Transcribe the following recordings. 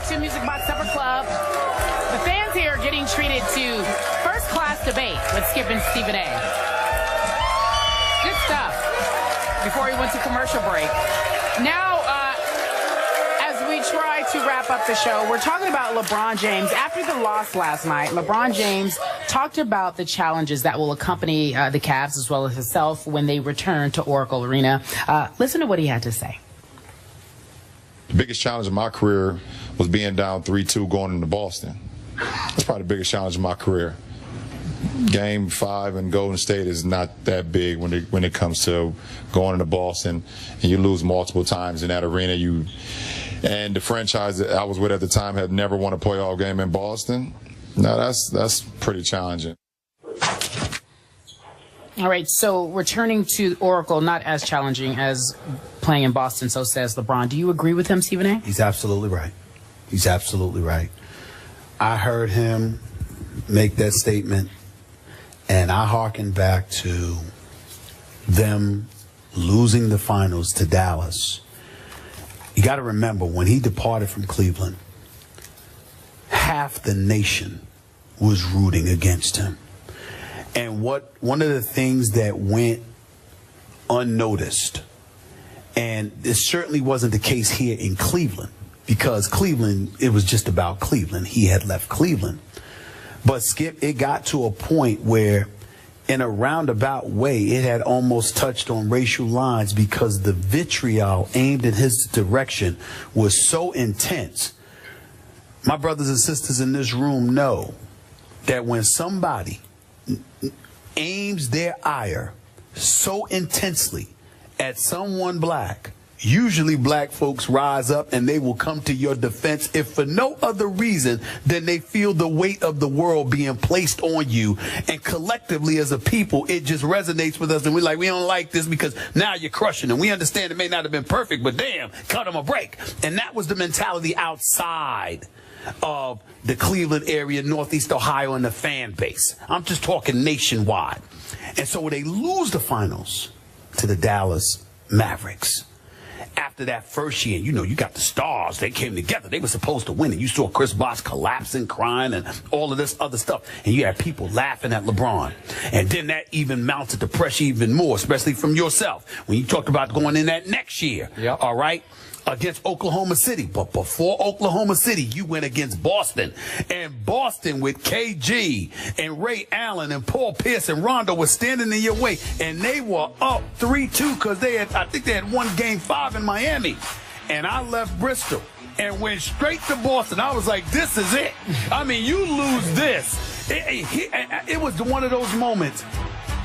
to Music Box Supper Club. The fans here are getting treated to first-class debate with Skip and Stephen A. Good stuff. Before we went to commercial break. Now, as we try to wrap up the show, we're talking about LeBron James. After the loss last night, LeBron James talked about the challenges that will accompany the Cavs as well as himself when they return to Oracle Arena. Listen to what he had to say. The biggest challenge of my career was being down 3-2 going into Boston. That's probably the biggest challenge of my career. Game 5 in Golden State is not that big when it comes to going into Boston and you lose multiple times in that arena. And the franchise that I was with at the time had never won a playoff game in Boston. No, that's pretty challenging. All right, so returning to Oracle, not as challenging as playing in Boston, so says LeBron. Do you agree with him, Stephen A? He's absolutely right. He's absolutely right. I heard him make that statement, and I hearken back to them losing the finals to Dallas. You got to remember, when he departed from Cleveland, half the nation was rooting against him. And one of the things that went unnoticed, and this certainly wasn't the case here in Cleveland, because Cleveland, it was just about Cleveland. He had left Cleveland. But Skip, it got to a point where, in a roundabout way, it had almost touched on racial lines because the vitriol aimed in his direction was so intense. My brothers and sisters in this room know that when somebody aims their ire so intensely at someone black, usually black folks rise up and they will come to your defense, if for no other reason than they feel the weight of the world being placed on you. And collectively as a people, it just resonates with us. And we're like, we don't like this because now you're crushing them. We understand it may not have been perfect, but damn, cut them a break. And that was the mentality outside of the Cleveland area, Northeast Ohio, and the fan base. I'm just talking nationwide. And so when they lose the finals to the Dallas Mavericks, after that first year, you know, you got the stars. They came together. They were supposed to win. And you saw Chris Bosh collapsing, crying, and all of this other stuff. And you had people laughing at LeBron. And then that even mounted the pressure even more, especially from yourself, when you talked about going in that next year. Yep. All right? Against Oklahoma City. But before Oklahoma City, you went against Boston. And Boston with KG and Ray Allen and Paul Pierce and Rondo was standing in your way. And they were up 3-2 because I think they had won Game 5 in Miami. And I left Bristol and went straight to Boston. I was like, this is it. I mean, you lose this. It was one of those moments.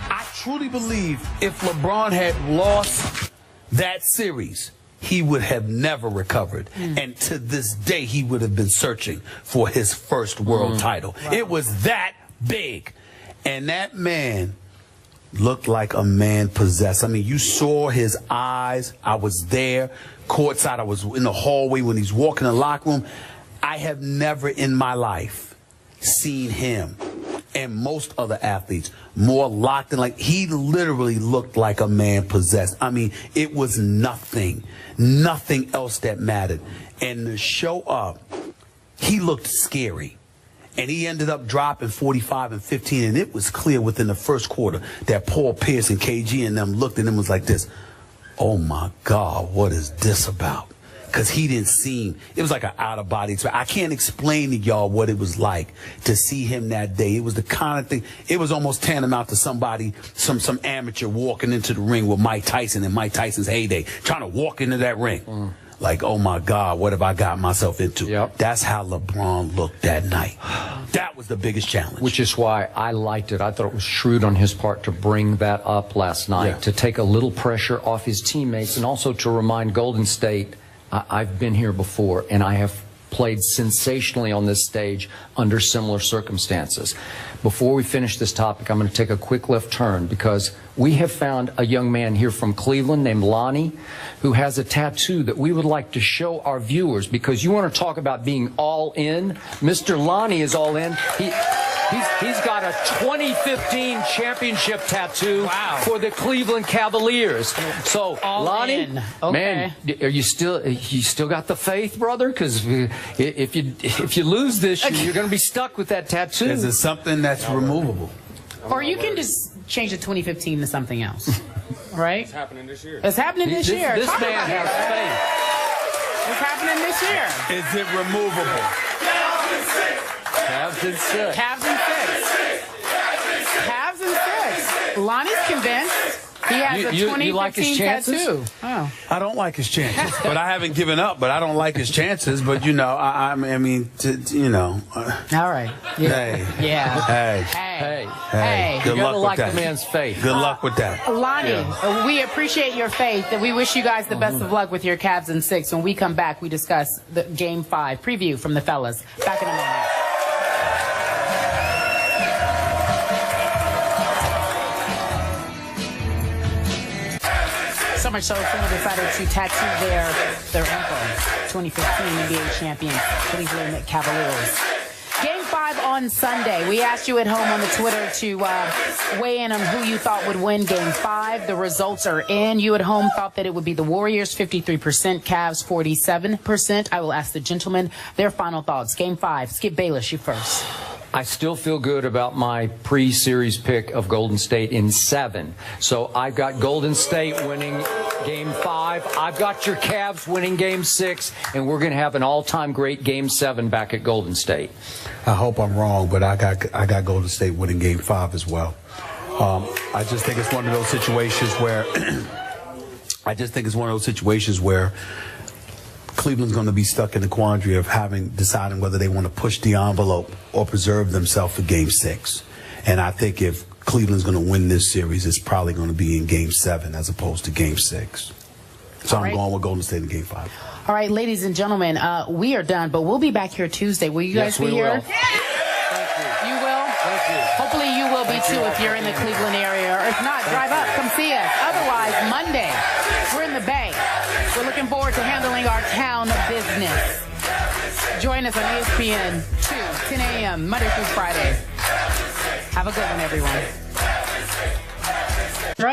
I truly believe if LeBron had lost that series, he would have never recovered. And to this day, he would have been searching for his first world title. Wow. It was that big. And that man looked like a man possessed. I mean, you saw his eyes. I was there, courtside. I was in the hallway when he's walking in the locker room. I have never in my life seen him and most other athletes more locked in. Like, he literally looked like a man possessed. I mean, it was nothing else that mattered. And to show up, he looked scary. And he ended up dropping 45 and 15. And it was clear within the first quarter that Paul Pierce and KG and them looked at him and was like this, oh my God, what is this about? Because he didn't seem, it was like an out-of-body experience. I can't explain to y'all what it was like to see him that day. It was the kind of thing, it was almost tantamount to somebody, some amateur walking into the ring with Mike Tyson in Mike Tyson's heyday, trying to walk into that ring. Like, oh my God, what have I got myself into? Yep. That's how LeBron looked that night. That was the biggest challenge. Which is why I liked it. I thought it was shrewd on his part to bring that up last night, to take a little pressure off his teammates, and also to remind Golden State, I've been here before, and I have played sensationally on this stage under similar circumstances. Before we finish this topic, I'm going to take a quick left turn because we have found a young man here from Cleveland named Lonnie who has a tattoo that we would like to show our viewers, because you want to talk about being all in. Mr. Lonnie is all in. He's got a 2015 championship tattoo for the Cleveland Cavaliers. So, All Lonnie, in. Okay. man, are you still got the faith, brother? Because if you lose this, you're going to be stuck with that tattoo. Is it something that's removable? Or you can just change the 2015 to something else. Right? It's happening this year. It's happening this year. This Talk man about has it. faith. It's happening this year. Is it removable? Cavs in 6. Cavs in 6. Cavs in 6. Lonnie's convinced. He has a 2015 you like his chances? tattoo. Oh. I don't like his chances, but I haven't given up. But I don't like his chances. But you know, I mean, you know. All right. Yeah. Hey. Yeah. Hey. Hey. Hey. You Good got to luck like with the that. man's faith. Good luck with that. Lonnie, we appreciate your faith, and we wish you guys the best of luck with your Cavs in 6. When we come back, we discuss the Game 5 preview from the fellas. Back in a moment. So much so, someone decided to tattoo their ankle. 2015 NBA champion Cleveland Cavaliers. Game 5 on Sunday. We asked you at home on the Twitter to weigh in on who you thought would win Game 5. The results are in. You at home thought that it would be the Warriors, 53%, Cavs, 47%. I will ask the gentlemen their final thoughts. Game 5. Skip Bayless, you first. I still feel good about my pre-series pick of Golden State in 7. So I've got Golden State winning Game 5. I've got your Cavs winning Game 6, and we're going to have an all-time great Game 7 back at Golden State. I hope I'm wrong, but I got Golden State winning Game 5 as well. I just think it's one of those situations where Cleveland's going to be stuck in the quandary of deciding whether they want to push the envelope or preserve themselves for Game 6. And I think if Cleveland's going to win this series, it's probably going to be in Game 7 as opposed to Game 6. So I'm going with Golden State in Game 5. All right, ladies and gentlemen, we are done, but we'll be back here Tuesday. Will you guys be here? Will. Thank you. You will? Thank you. Hopefully you will be too if you're in the Cleveland area. Or if not, drive up, come see us. Otherwise, Monday, we're in the Bay. We're looking forward to handling our town business. Join us on ESPN 2, 10 a.m., Monday through Friday. Have a good one, everyone.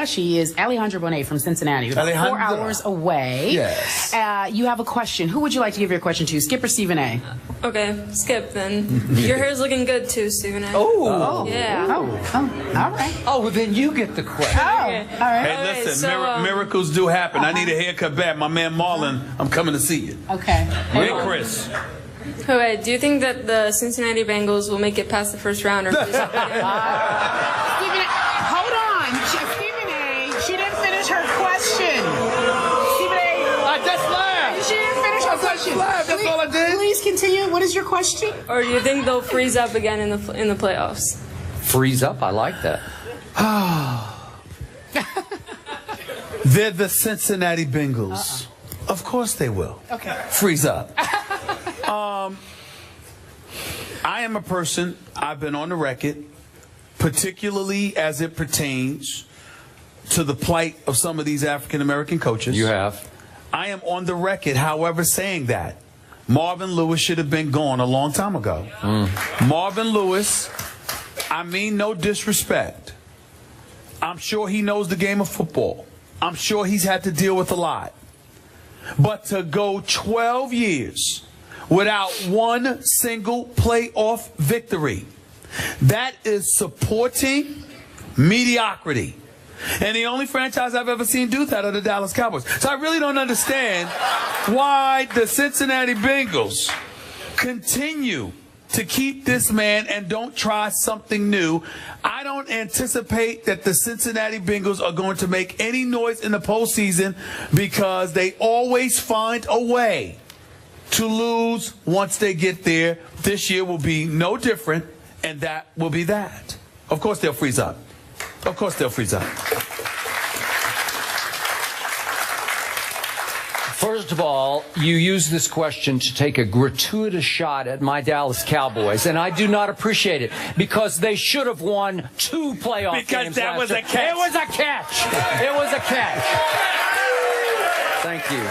She is Alejandra Bonet from Cincinnati. About 4 hours away. Yes. You have a question. Who would you like to give your question to? Skip or Stephen A? Okay, Skip then. Your hair's looking good too, Stephen A. Oh. Yeah. Oh, all right. Oh, well, then you get the question. Oh, Okay. all right. Hey, All right, listen, so, miracles do happen. I need a haircut back. My man Marlon, I'm coming to see you. Okay. Hey, Chris. Okay, do you think that the Cincinnati Bengals will make it past the first round? Or Stephen A, hold on. Stephen A, she didn't finish her question. Stephen A. I just laughed. She didn't finish her question. That's all I did. Please continue. What is your question? or do you think they'll freeze up again in the playoffs? Freeze up. I like that. They're the Cincinnati Bengals. Of course they will. Okay. Freeze up. I am a person, I've been on the record, particularly as it pertains to the plight of some of these African-American coaches. You have. I am on the record, however, saying that Marvin Lewis should have been gone a long time ago. Marvin Lewis, I mean no disrespect. I'm sure he knows the game of football. I'm sure he's had to deal with a lot. But to go 12 years without one single playoff victory, that is supporting mediocrity. And the only franchise I've ever seen do that are the Dallas Cowboys. So I really don't understand why the Cincinnati Bengals continue to keep this man and don't try something new. I don't anticipate that the Cincinnati Bengals are going to make any noise in the postseason because they always find a way to lose once they get there. This year will be no different, and that will be that. Of course they'll freeze up. Of course they'll freeze up. First of all, you use this question to take a gratuitous shot at my Dallas Cowboys, and I do not appreciate it because they should have won 2 playoff games. Because that was a catch. It was a catch. It was a catch. Thank you.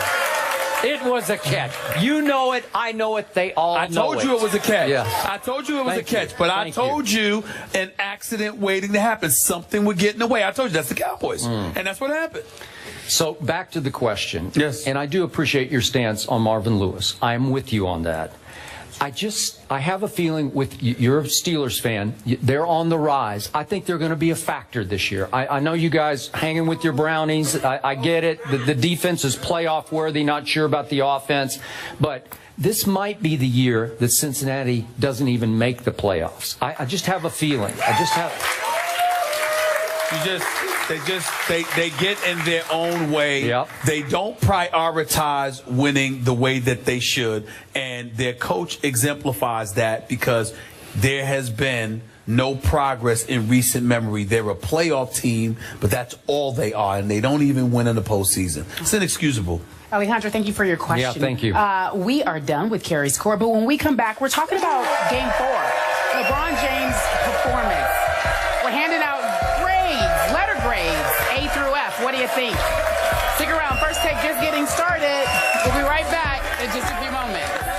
It was a catch. You know it. I know it. They all know it. I told you it was a catch. Yeah. I told you it was Thank a catch. you. But I Thank told you an accident waiting to happen. Something would get in the way. I told you that's the Cowboys. And that's what happened. So back to the question. Yes. And I do appreciate your stance on Marvin Lewis. I'm with you on that. I have a feeling with you're a Steelers fan. They're on the rise. I think they're going to be a factor this year. I know you guys hanging with your Brownies. I get it. The defense is playoff worthy. Not sure about the offense, but this might be the year that Cincinnati doesn't even make the playoffs. I just have a feeling. I just have. They get in their own way. Yep. They don't prioritize winning the way that they should, and their coach exemplifies that because there has been no progress in recent memory. They're a playoff team, but that's all they are, and they don't even win in the postseason. It's inexcusable. Alejandro, thank you for your question. Yeah, thank you. We are done with Carrie's Court, but when we come back, we're talking about Game 4, LeBron James' performance. We're handing out grades, letter grades, A through F. What do you think? Stick around. First Take just getting started. We'll be right back in just a few moments.